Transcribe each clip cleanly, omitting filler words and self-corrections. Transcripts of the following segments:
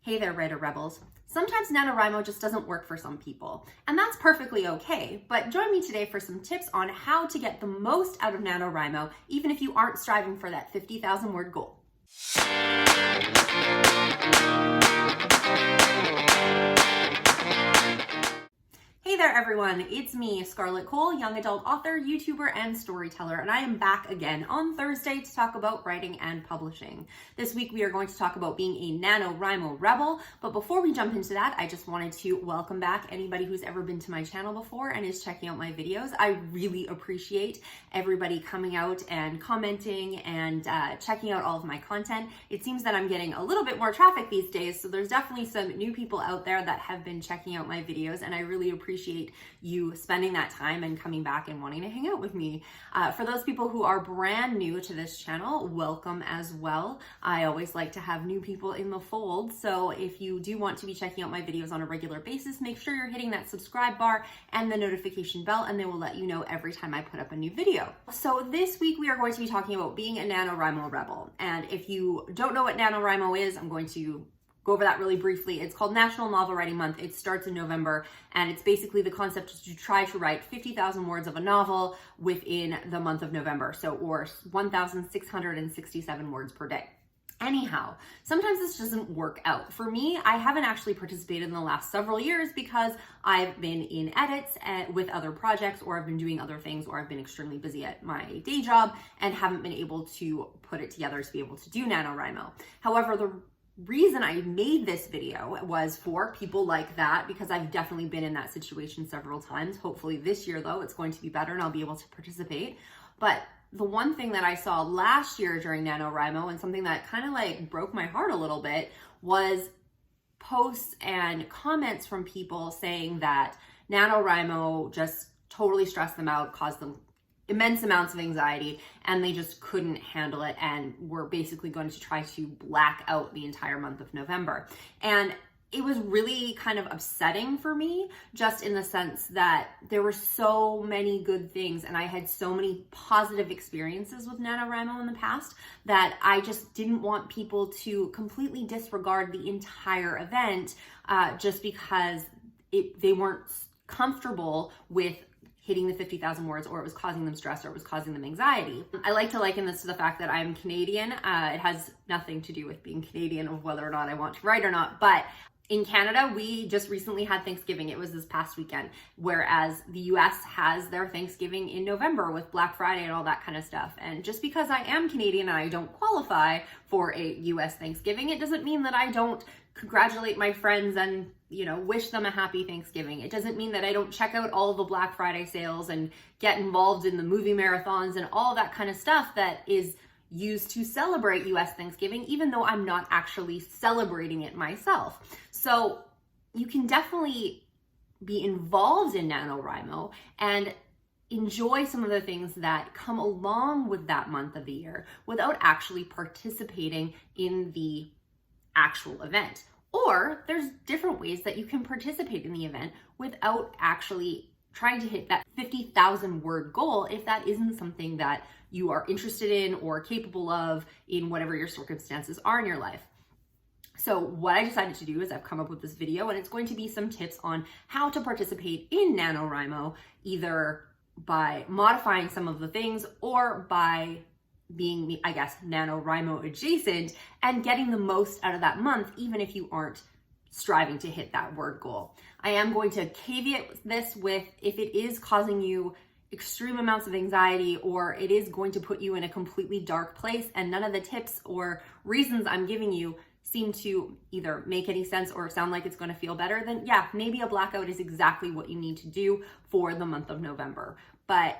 Hey there, writer rebels. Sometimes Nanowrimo just doesn't work for some people, and that's perfectly okay, but join me today for some tips on how to get the most out of Nanowrimo, even if you aren't striving for that 50,000 word goal. Hey there everyone, it's me, Scarlett Kol, young adult author, YouTuber, and storyteller, and I am back again on Thursday to talk about writing and publishing. This week we are going to talk about being a Nanowrimo rebel, but before we jump into that, I just wanted to welcome back anybody who's ever been to my channel before and is checking out my videos. I really appreciate everybody coming out and commenting and checking out all of my content. It seems that I'm getting a little bit more traffic these days, so there's definitely some new people out there that have been checking out my videos, and I really appreciate you spending that time and coming back and wanting to hang out with me. For those people who are brand new to this channel, welcome as well. I always like to have new people in the fold, so if you do want to be checking out my videos on a regular basis, make sure you're hitting that subscribe bar and the notification bell, and they will let you know every time I put up a new video. So this week we are going to be talking about being a Nanowrimo rebel, and if you don't know what Nanowrimo is, I'm going to go over that really briefly. It's called National Novel Writing Month. It starts in November, and it's basically the concept is to try to write 50,000 words of a novel within the month of November, or 1,667 words per day. Anyhow, sometimes this doesn't work out. For me, I haven't actually participated in the last several years because I've been in edits with other projects, or I've been doing other things, or I've been extremely busy at my day job and haven't been able to put it together to be able to do Nanowrimo. However, the reason I made this video was for people like that, because I've definitely been in that situation several times. Hopefully this year though, it's going to be better and I'll be able to participate. But the one thing that I saw last year during Nanowrimo, and something that kind of like broke my heart a little bit, was posts and comments from people saying that Nanowrimo just totally stressed them out, caused them immense amounts of anxiety, and they just couldn't handle it and were basically going to try to black out the entire month of November. And it was really kind of upsetting for me, just in the sense that there were so many good things and I had so many positive experiences with Nanowrimo in the past that I just didn't want people to completely disregard the entire event just because they weren't comfortable with hitting the 50,000 words, or it was causing them stress, or it was causing them anxiety. I like to liken this to the fact that I'm Canadian. It has nothing to do with being Canadian, of whether or not I want to write or not, but in Canada, we just recently had Thanksgiving. It was this past weekend, whereas the US has their Thanksgiving in November with Black Friday and all that kind of stuff. And just because I am Canadian and I don't qualify for a US Thanksgiving, it doesn't mean that I don't congratulate my friends and, wish them a happy Thanksgiving. It doesn't mean that I don't check out all the Black Friday sales and get involved in the movie marathons and all that kind of stuff that is used to celebrate US Thanksgiving, even though I'm not actually celebrating it myself. So you can definitely be involved in Nanowrimo and enjoy some of the things that come along with that month of the year without actually participating in the actual event. Or there's different ways that you can participate in the event without actually trying to hit that 50,000 word goal if that isn't something that you are interested in or capable of in whatever your circumstances are in your life. So what I decided to do is I've come up with this video, and it's going to be some tips on how to participate in Nanowrimo, either by modifying some of the things or by being, I guess, Nanowrimo adjacent and getting the most out of that month, even if you aren't striving to hit that word goal. I am going to caveat this with, if it is causing you extreme amounts of anxiety, or it is going to put you in a completely dark place and none of the tips or reasons I'm giving you seem to either make any sense or sound like it's going to feel better, then yeah, maybe a blackout is exactly what you need to do for the month of November. But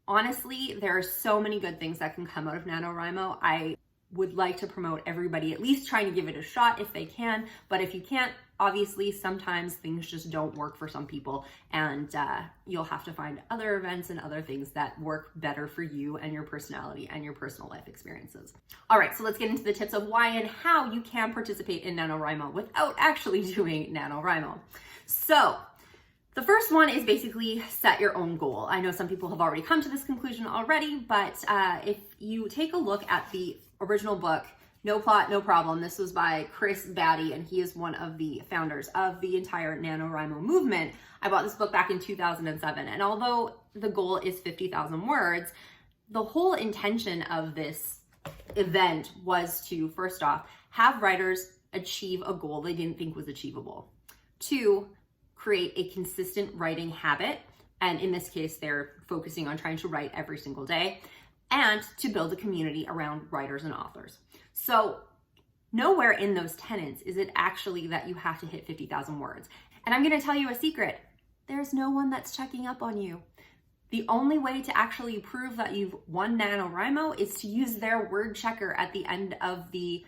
honestly, there are so many good things that can come out of Nanowrimo. I would like to promote everybody at least trying to give it a shot if they can, but if you can't, obviously sometimes things just don't work for some people, and you'll have to find other events and other things that work better for you and your personality and your personal life experiences. All right, so let's get into the tips of why and how you can participate in Nanowrimo without actually doing Nanowrimo. So the first one is basically set your own goal. I know some people have already come to this conclusion already, but if you take a look at the original book, No plot, no problem. This was by Chris Batty, and he is one of the founders of the entire NaNoWriMo movement. I bought this book back in 2007, and although the goal is 50,000 words, the whole intention of this event was to, first off, have writers achieve a goal they didn't think was achievable. 2, create a consistent writing habit, and in this case, they're focusing on trying to write every single day, and to build a community around writers and authors. So nowhere in those tenets is it actually that you have to hit 50,000 words. And I'm going to tell you a secret. There's no one that's checking up on you. The only way to actually prove that you've won NaNoWriMo is to use their word checker at the end of the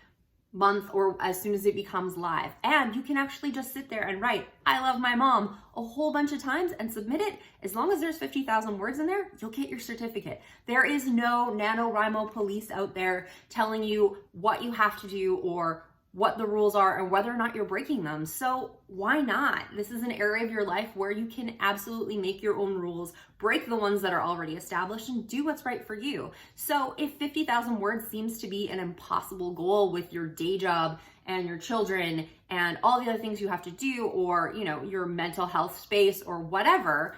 month or as soon as it becomes live. And you can actually just sit there and write, "I love my mom," a whole bunch of times and submit it. As long as there's 50,000 words in there, you'll get your certificate. There is no NaNoWriMo police out there telling you what you have to do or what the rules are and whether or not you're breaking them. So why not? This is an area of your life where you can absolutely make your own rules, break the ones that are already established, and do what's right for you. So if 50,000 words seems to be an impossible goal with your day job and your children and all the other things you have to do, or, you know, your mental health space or whatever,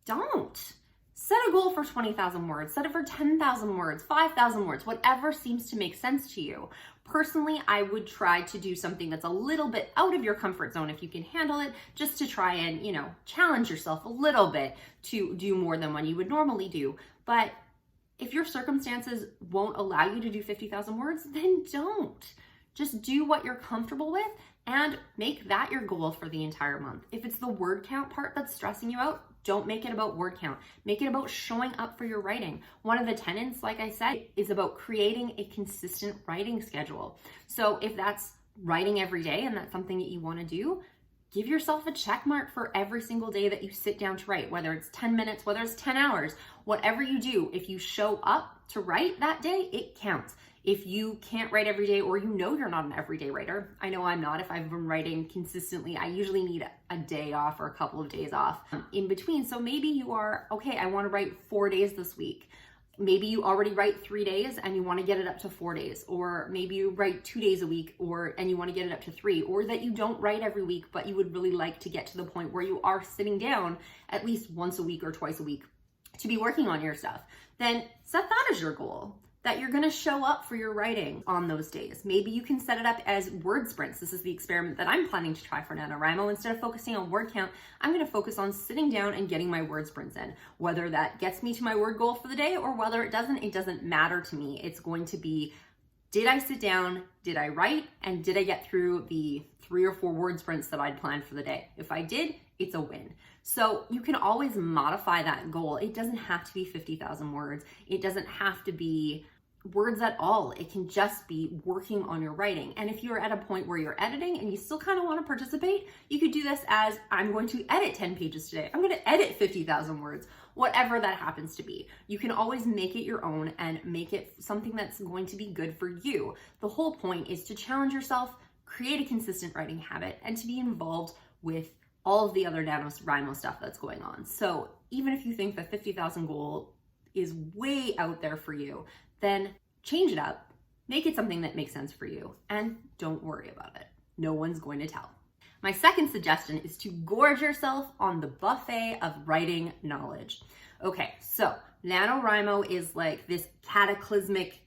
don't. Set a goal for 20,000 words, set it for 10,000 words, 5,000 words, whatever seems to make sense to you. Personally, I would try to do something that's a little bit out of your comfort zone if you can handle it, just to try and, you know, challenge yourself a little bit to do more than what you would normally do. But if your circumstances won't allow you to do 50,000 words, then don't. Just do what you're comfortable with and make that your goal for the entire month. If it's the word count part that's stressing you out, don't make it about word count. Make it about showing up for your writing. One of the tenets, like I said, is about creating a consistent writing schedule. So if that's writing every day and that's something that you want to do, give yourself a check mark for every single day that you sit down to write, whether it's 10 minutes, whether it's 10 hours, whatever you do. If you show up to write that day, it counts. If you can't write every day, or you know you're not an everyday writer, I know I'm not. If I've been writing consistently, I usually need a day off or a couple of days off in between. So maybe you are, okay, I want to write 4 days this week. Maybe you already write 3 days and you want to get it up to 4 days, or maybe you write 2 days a week and you want to get it up to 3, or that you don't write every week, but you would really like to get to the point where you are sitting down at least once a week or twice a week to be working on your stuff. Then set that as your goal, that you're going to show up for your writing on those days. Maybe you can set it up as word sprints. This is the experiment that I'm planning to try for NaNoWriMo. Instead of focusing on word count, I'm going to focus on sitting down and getting my word sprints in. Whether that gets me to my word goal for the day or whether it doesn't matter to me. It's going to be, did I sit down, did I write, and did I get through the 3 or 4 word sprints that I'd planned for the day? If I did, it's a win. So you can always modify that goal. It doesn't have to be 50,000 words. It doesn't have to be words at all. It can just be working on your writing. And if you're at a point where you're editing and you still kind of want to participate, you could do this as, I'm going to edit 10 pages today. I'm going to edit 50,000 words, whatever that happens to be. You can always make it your own and make it something that's going to be good for you. The whole point is to challenge yourself, create a consistent writing habit, and to be involved with all of the other NaNoWriMo stuff that's going on. So even if you think the 50,000 goal is way out there for you, then change it up, make it something that makes sense for you, and don't worry about it. No one's going to tell. My second suggestion is to gorge yourself on the buffet of writing knowledge. Okay, so NaNoWriMo is like this cataclysmic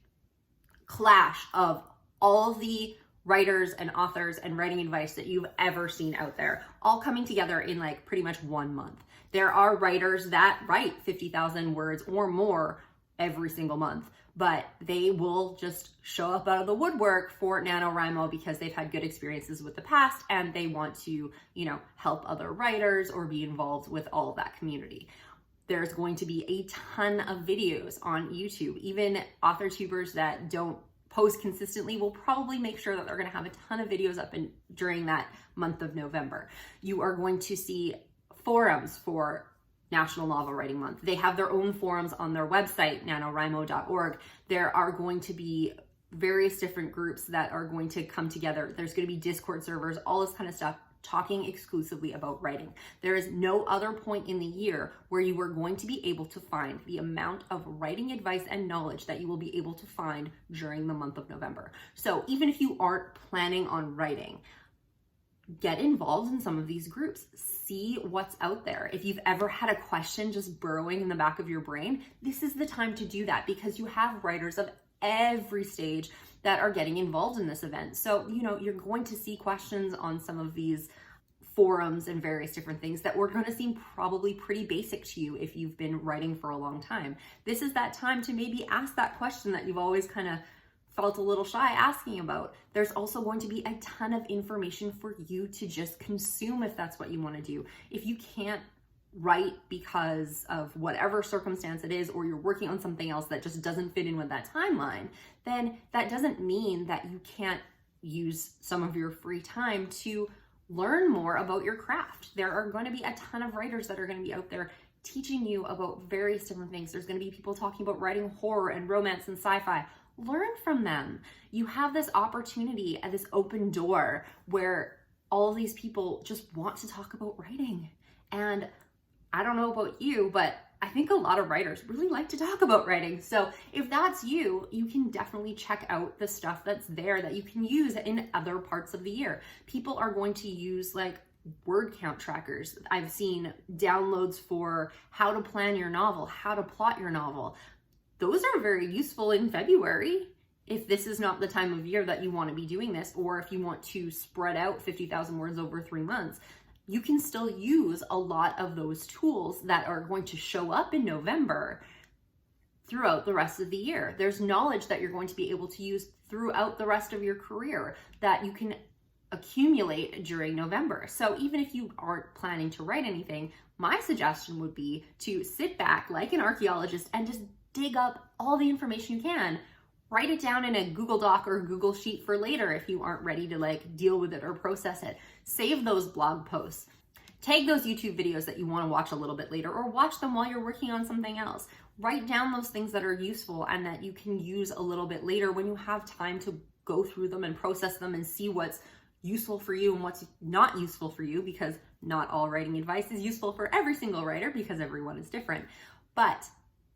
clash of all the writers and authors and writing advice that you've ever seen out there, all coming together in like pretty much 1 month. There are writers that write 50,000 words or more every single month, but they will just show up out of the woodwork for NaNoWriMo because they've had good experiences with the past and they want to, you know, help other writers or be involved with all of that community. There's going to be a ton of videos on YouTube. Even authortubers that don't post consistently will probably make sure that they're going to have a ton of videos up during that month of November. You are going to see forums for National Novel Writing Month. They have their own forums on their website, nanowrimo.org. There are going to be various different groups that are going to come together. There's going to be Discord servers, all this kind of stuff talking exclusively about writing. There is no other point in the year where you are going to be able to find the amount of writing advice and knowledge that you will be able to find during the month of November. So even if you aren't planning on writing, get involved in some of these groups. See what's out there. If you've ever had a question just burrowing in the back of your brain, this is the time to do that, because you have writers of every stage that are getting involved in this event. So, you're going to see questions on some of these forums and various different things that were going to seem probably pretty basic to you if you've been writing for a long time. This is that time to maybe ask that question that you've always kind of felt a little shy asking about. There's also going to be a ton of information for you to just consume if that's what you want to do. If you can't write because of whatever circumstance it is, or you're working on something else that just doesn't fit in with that timeline, then that doesn't mean that you can't use some of your free time to learn more about your craft. There are going to be a ton of writers that are going to be out there teaching you about various different things. There's going to be people talking about writing horror and romance and sci-fi. Learn from them. You have this opportunity at this open door where all of these people just want to talk about writing. And I don't know about you, but I think a lot of writers really like to talk about writing. So if that's you, you can definitely check out the stuff that's there that you can use in other parts of the year. People are going to use like word count trackers. I've seen downloads for how to plan your novel, how to plot your novel. Those are very useful in February if this is not the time of year that you want to be doing this, or if you want to spread out 50,000 words over 3 months. You can still use a lot of those tools that are going to show up in November throughout the rest of the year. There's knowledge that you're going to be able to use throughout the rest of your career that you can accumulate during November. So even if you aren't planning to write anything, my suggestion would be to sit back like an archaeologist and just dig up all the information you can. Write it down in a Google Doc or Google Sheet for later if you aren't ready to like deal with it or process it. Save those blog posts. Tag those YouTube videos that you want to watch a little bit later, or watch them while you're working on something else. Write down those things that are useful and that you can use a little bit later when you have time to go through them and process them and see what's useful for you and what's not useful for you, because not all writing advice is useful for every single writer because everyone is different. But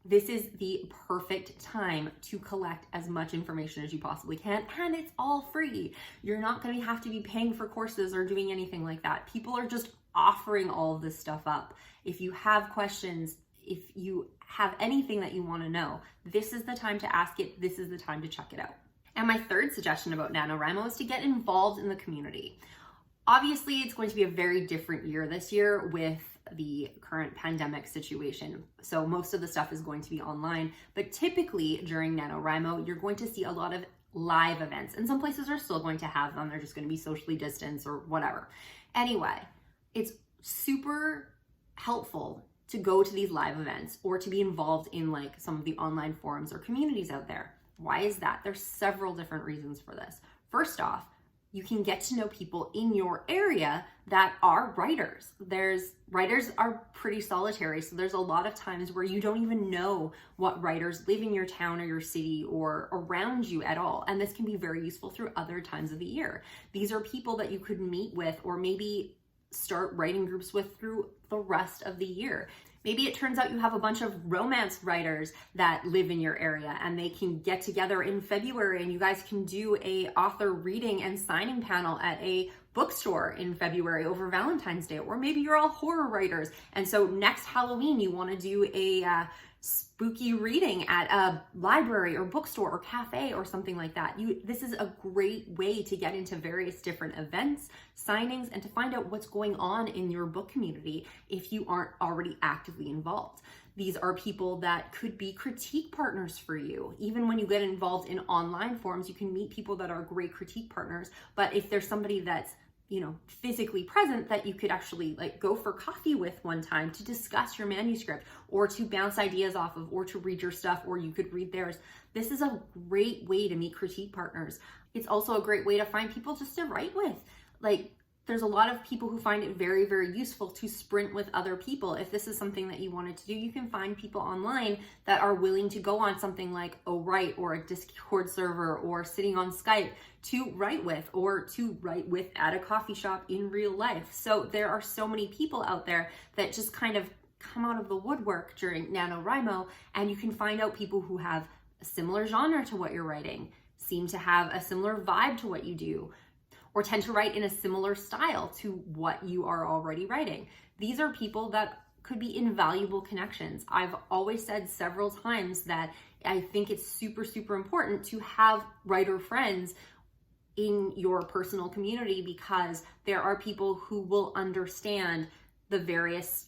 this is the perfect time to collect as much information as you possibly can, and it's all free. You're not going to have to be paying for courses or doing anything like that. People are just offering all of this stuff up. If you have questions, if you have anything that you want to know, this is the time to ask it. This is the time to check it out. And my third suggestion about Nanowrimo is to get involved in the community. Obviously, it's going to be a very different year this year with the current pandemic situation. So most of the stuff is going to be online, but typically during Nanowrimo, you're going to see a lot of live events, and some places are still going to have them. They're just going to be socially distanced or whatever. Anyway, it's super helpful to go to these live events or to be involved in like some of the online forums or communities out there. Why is that? There's several different reasons for this. First off, you can get to know people in your area that are writers. Writers are pretty solitary, so there's a lot of times where you don't even know what writers live in your town or your city or around you at all. And this can be very useful through other times of the year. These are people that you could meet with or maybe start writing groups with through the rest of the year. Maybe it turns out you have a bunch of romance writers that live in your area and they can get together in February and you guys can do a author reading and signing panel at a bookstore in February over Valentine's Day. Or maybe you're all horror writers and so next Halloween you want to do a spooky reading at a library or bookstore or cafe or something like that. This is a great way to get into various different events, signings, and to find out what's going on in your book community if you aren't already actively involved. These are people that could be critique partners for you. Even when you get involved in online forums, you can meet people that are great critique partners. But if there's somebody that's physically present that you could actually like go for coffee with one time to discuss your manuscript or to bounce ideas off of or to read your stuff, or you could read theirs. This is a great way to meet critique partners. It's also a great way to find people just to write with. Like, There's a lot of people who find it very, very useful to sprint with other people. If this is something that you wanted to do, you can find people online that are willing to go on something like Write or a Discord server or sitting on Skype to write with, or to write with at a coffee shop in real life. So there are so many people out there that just kind of come out of the woodwork during Nanowrimo, and you can find out people who have a similar genre to what you're writing, seem to have a similar vibe to what you do, or tend to write in a similar style to what you are already writing. These are people that could be invaluable connections. I've always said several times that I think it's super, super important to have writer friends in your personal community, because there are people who will understand the various,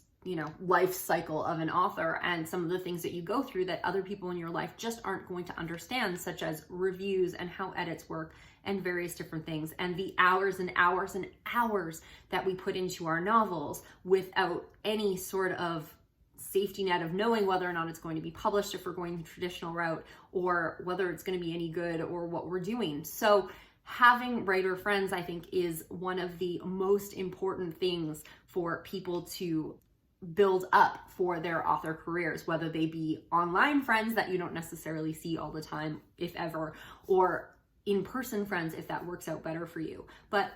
life cycle of an author and some of the things that you go through that other people in your life just aren't going to understand, such as reviews and how edits work and various different things, and the hours and hours and hours that we put into our novels without any sort of safety net of knowing whether or not it's going to be published if we're going the traditional route, or whether it's going to be any good, or what we're doing. So having writer friends, I think, is one of the most important things for people to build up for their author careers, whether they be online friends that you don't necessarily see all the time, if ever, or in-person friends if that works out better for you. But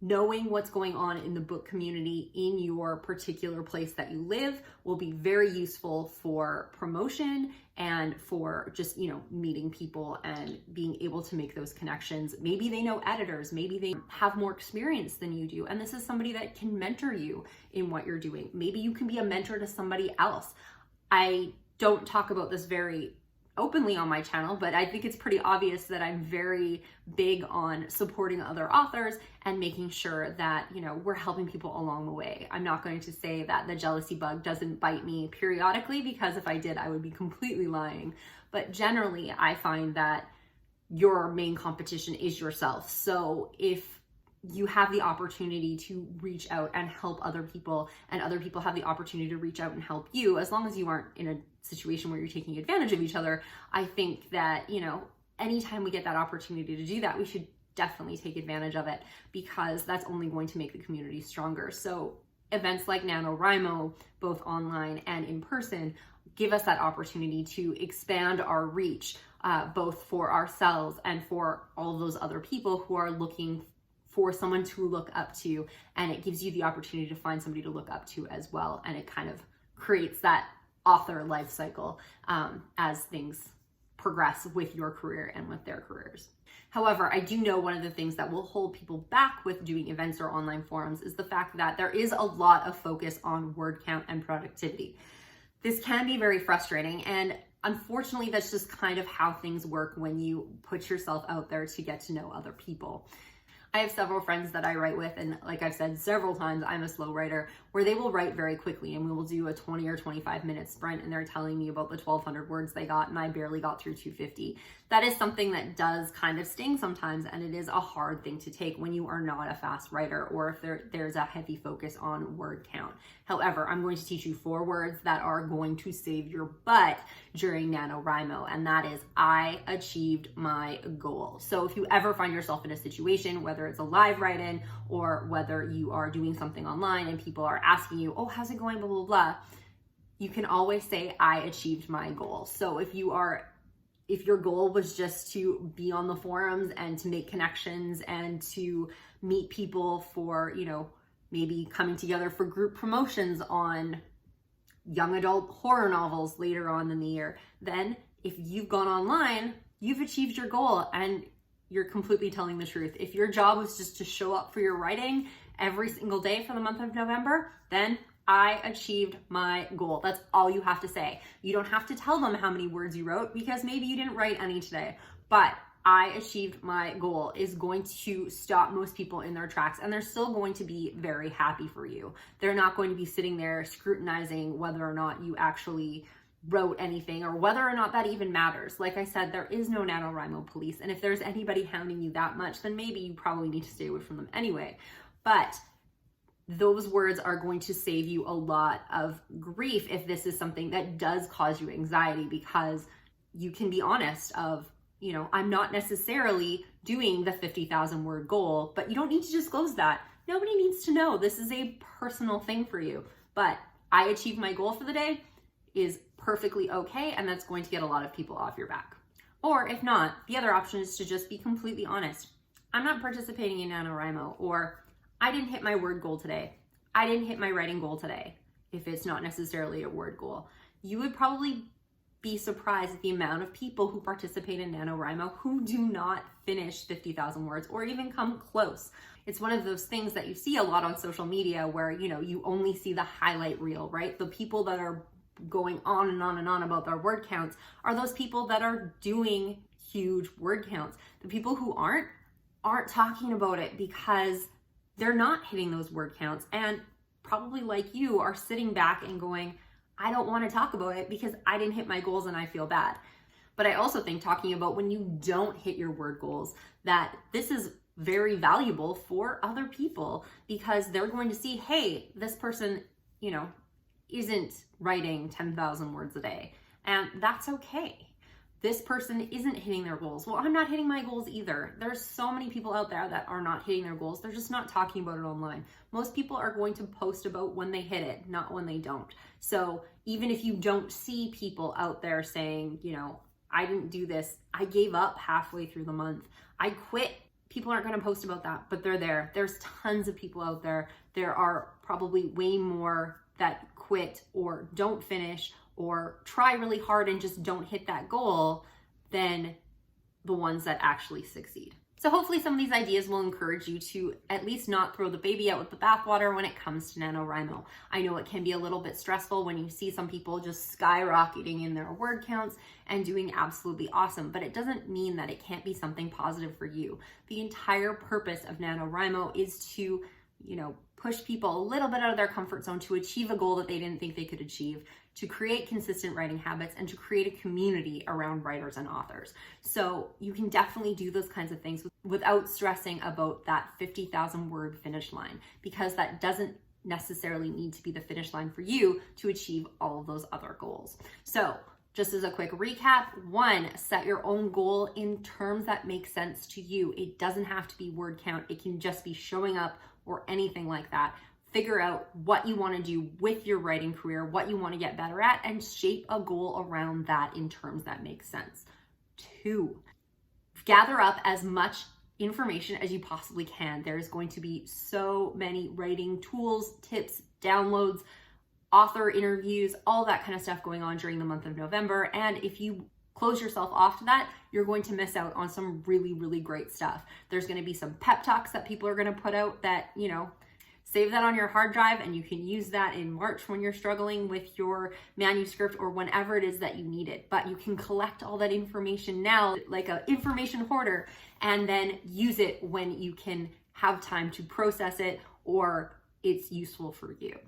knowing what's going on in the book community in your particular place that you live will be very useful for promotion and for just, meeting people and being able to make those connections. Maybe they know editors, maybe they have more experience than you do, and this is somebody that can mentor you in what you're doing. Maybe you can be a mentor to somebody else. I don't talk about this very openly on my channel, but I think it's pretty obvious that I'm very big on supporting other authors and making sure that, we're helping people along the way. I'm not going to say that the jealousy bug doesn't bite me periodically, because if I did, I would be completely lying. But generally, I find that your main competition is yourself. So if you have the opportunity to reach out and help other people, and other people have the opportunity to reach out and help you, as long as you aren't in a situation where you're taking advantage of each other, I think that, anytime we get that opportunity to do that, we should definitely take advantage of it, because that's only going to make the community stronger. So events like Nanowrimo, both online and in person, give us that opportunity to expand our reach, both for ourselves and for all those other people who are looking for someone to look up to, and it gives you the opportunity to find somebody to look up to as well, and it kind of creates that author life cycle as things progress with your career and with their careers. However, I do know one of the things that will hold people back with doing events or online forums is the fact that there is a lot of focus on word count and productivity. This can be very frustrating, and unfortunately, that's just kind of how things work when you put yourself out there to get to know other people. I have several friends that I write with, and like I've said several times, I'm a slow writer, where they will write very quickly, and we will do a 20 or 25 minute sprint, and they're telling me about the 1,200 words they got, and I barely got through 250. That is something that does kind of sting sometimes, and it is a hard thing to take when you are not a fast writer, or if there's a heavy focus on word count. However, I'm going to teach you 4 words that are going to save your butt during Nanowrimo, and that is, I achieved my goal. So if you ever find yourself in a situation, whether it's a live write-in or whether you are doing something online and people are asking you, oh, how's it going, blah, blah, blah, you can always say, I achieved my goal. So if your goal was just to be on the forums and to make connections and to meet people for, maybe coming together for group promotions on young adult horror novels later on in the year, then if you've gone online, you've achieved your goal and you're completely telling the truth. If your job was just to show up for your writing every single day for the month of November, then I achieved my goal. That's all you have to say. You don't have to tell them how many words you wrote, because maybe you didn't write any today, but I achieved my goal is going to stop most people in their tracks, and they're still going to be very happy for you. They're not going to be sitting there scrutinizing whether or not you actually wrote anything or whether or not that even matters. Like I said, there is no Nanowrimo police, and if there's anybody hounding you that much, then maybe you probably need to stay away from them anyway. But those words are going to save you a lot of grief if this is something that does cause you anxiety, because you can be honest of, I'm not necessarily doing the 50,000 word goal, but you don't need to disclose that. Nobody needs to know. This is a personal thing for you. But I achieved my goal for the day is perfectly okay, and that's going to get a lot of people off your back. Or if not, the other option is to just be completely honest. I'm not participating in Nanowrimo, or I didn't hit my word goal today. I didn't hit my writing goal today, if it's not necessarily a word goal. You would probably be surprised at the amount of people who participate in Nanowrimo who do not finish 50,000 words or even come close. It's one of those things that you see a lot on social media where, you only see the highlight reel, right? The people that are going on and on and on about their word counts are those people that are doing huge word counts. The people who aren't talking about it because they're not hitting those word counts, and probably like you are sitting back and going, I don't want to talk about it because I didn't hit my goals and I feel bad. But I also think talking about when you don't hit your word goals, that this is very valuable for other people because they're going to see, hey, this person, isn't writing 10,000 words a day, and that's okay. This person isn't hitting their goals. Well, I'm not hitting my goals either. There's so many people out there that are not hitting their goals. They're just not talking about it online. Most people are going to post about when they hit it, not when they don't. So even if you don't see people out there saying, I didn't do this, I gave up halfway through the month, I quit, people aren't going to post about that, but they're there. There's tons of people out there. There are probably way more that quit or don't finish or try really hard and just don't hit that goal than the ones that actually succeed. So hopefully some of these ideas will encourage you to at least not throw the baby out with the bathwater when it comes to Nanowrimo. I know it can be a little bit stressful when you see some people just skyrocketing in their word counts and doing absolutely awesome, but it doesn't mean that it can't be something positive for you. The entire purpose of Nanowrimo is to, push people a little bit out of their comfort zone to achieve a goal that they didn't think they could achieve, to create consistent writing habits, and to create a community around writers and authors. So you can definitely do those kinds of things without stressing about that 50,000 word finish line, because that doesn't necessarily need to be the finish line for you to achieve all of those other goals. So just as a quick recap, 1, set your own goal in terms that make sense to you. It doesn't have to be word count. It can just be showing up or anything like that. Figure out what you want to do with your writing career, what you want to get better at, and shape a goal around that in terms that make sense. 2, gather up as much information as you possibly can. There's going to be so many writing tools, tips, downloads, author interviews, all that kind of stuff going on during the month of November. And if you close yourself off to that, you're going to miss out on some really, really great stuff. There's going to be some pep talks that people are going to put out that, save that on your hard drive, and you can use that in March when you're struggling with your manuscript or whenever it is that you need it. But you can collect all that information now like an information hoarder and then use it when you can have time to process it or it's useful for you.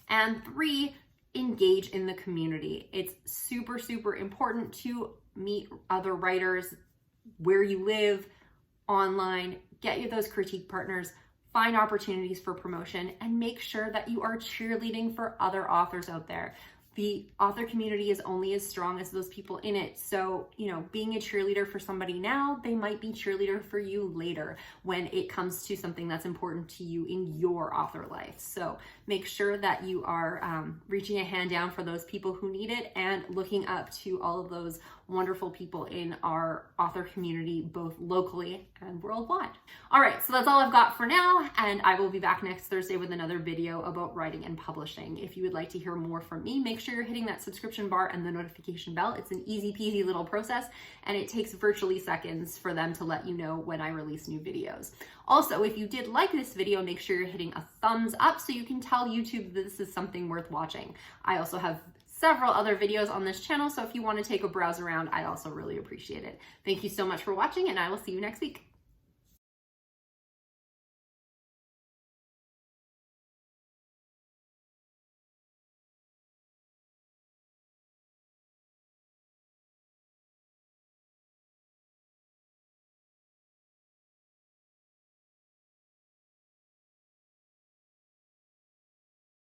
And 3, engage in the community. It's super, super important to meet other writers where you live, online, get you those critique partners, find opportunities for promotion, and make sure that you are cheerleading for other authors out there. The author community is only as strong as those people in it. So, being a cheerleader for somebody now, they might be cheerleader for you later when it comes to something that's important to you in your author life. So make sure that you are reaching a hand down for those people who need it and looking up to all of those wonderful people in our author community, both locally and worldwide. All right, so that's all I've got for now, and I will be back next Thursday with another video about writing and publishing. If you would like to hear more from me, make sure you're hitting that subscription bar and the notification bell. It's an easy peasy little process, and it takes virtually seconds for them to let you know when I release new videos. Also, if you did like this video, make sure you're hitting a thumbs up so you can tell YouTube that this is something worth watching. I also have several other videos on this channel, so if you want to take a browse around, I'd also really appreciate it. Thank you so much for watching, and I will see you next week.